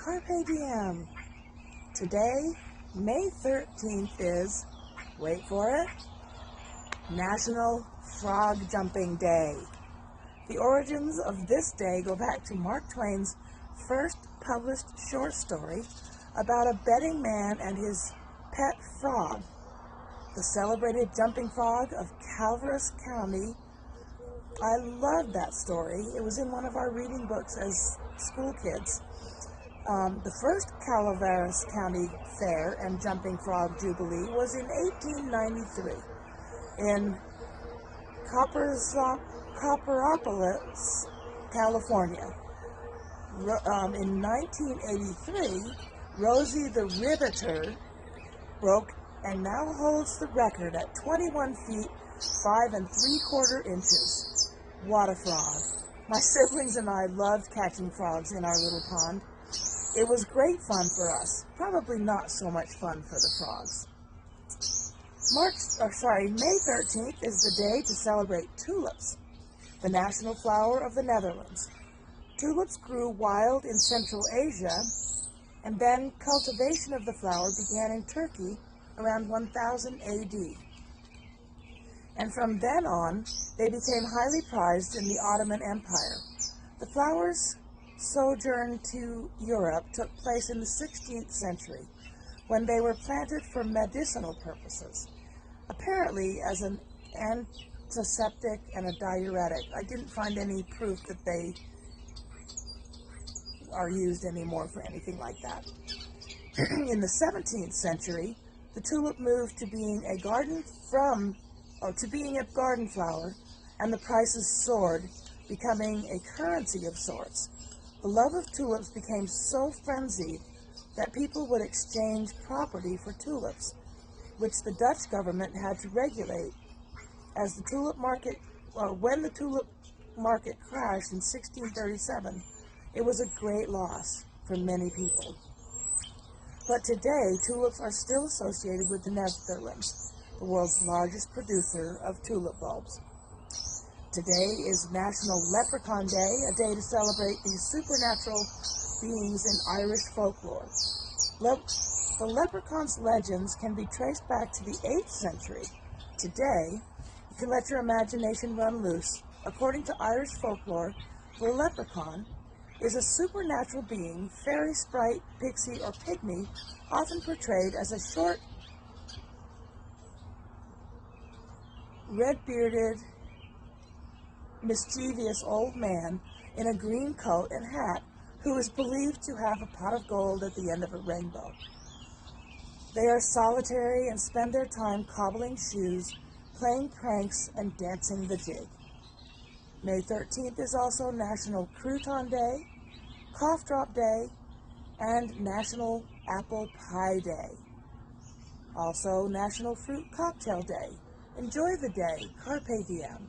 Carpe Diem. Today, May 13th is, wait for it, National Frog Jumping Day. The origins of this day go back to Mark Twain's first published short story about a betting man and his pet frog. The celebrated jumping frog of Calaveras County. I loved that story. It was in one of our reading books as school kids. The first Calaveras County Fair and Jumping Frog Jubilee was in 1893 in Copperopolis, California. In 1983, Rosie the Riveter broke and now holds the record at 21 feet 5 3/4 inches. What a frog. My siblings and I loved catching frogs in our little pond. It was great fun for us, probably not so much fun for the frogs. May 13th is the day to celebrate tulips, the national flower of the Netherlands. Tulips grew wild in Central Asia, and then cultivation of the flower began in Turkey around 1000 AD. And from then on, they became highly prized in the Ottoman Empire. The flower's sojourn to Europe took place in the 16th century, when they were planted for medicinal purposes, apparently as an antiseptic and a diuretic. I didn't find any proof that they are used anymore for anything like that. In the 17th century, the tulip moved to being a garden flower, and the prices soared, becoming a currency of sorts. The love of tulips became so frenzied that people would exchange property for tulips, which the Dutch government had to regulate. As the tulip market, when the tulip market crashed in 1637, it was a great loss for many people. But today, tulips are still associated with the Netherlands, the world's largest producer of tulip bulbs. Today is National Leprechaun Day, a day to celebrate these supernatural beings in Irish folklore. The leprechaun's legends can be traced back to the 8th century. Today, you can let your imagination run loose. According to Irish folklore, the leprechaun is a supernatural being, fairy, sprite, pixie, or pygmy, often portrayed as a short, red-bearded, mischievous old man in a green coat and hat who is believed to have a pot of gold at the end of a rainbow. They are solitary and spend their time cobbling shoes, playing pranks, and dancing the jig. May 13th is also National Crouton Day, Cough Drop Day, and National Apple Pie Day. Also National Fruit Cocktail Day. Enjoy the day. Carpe Diem.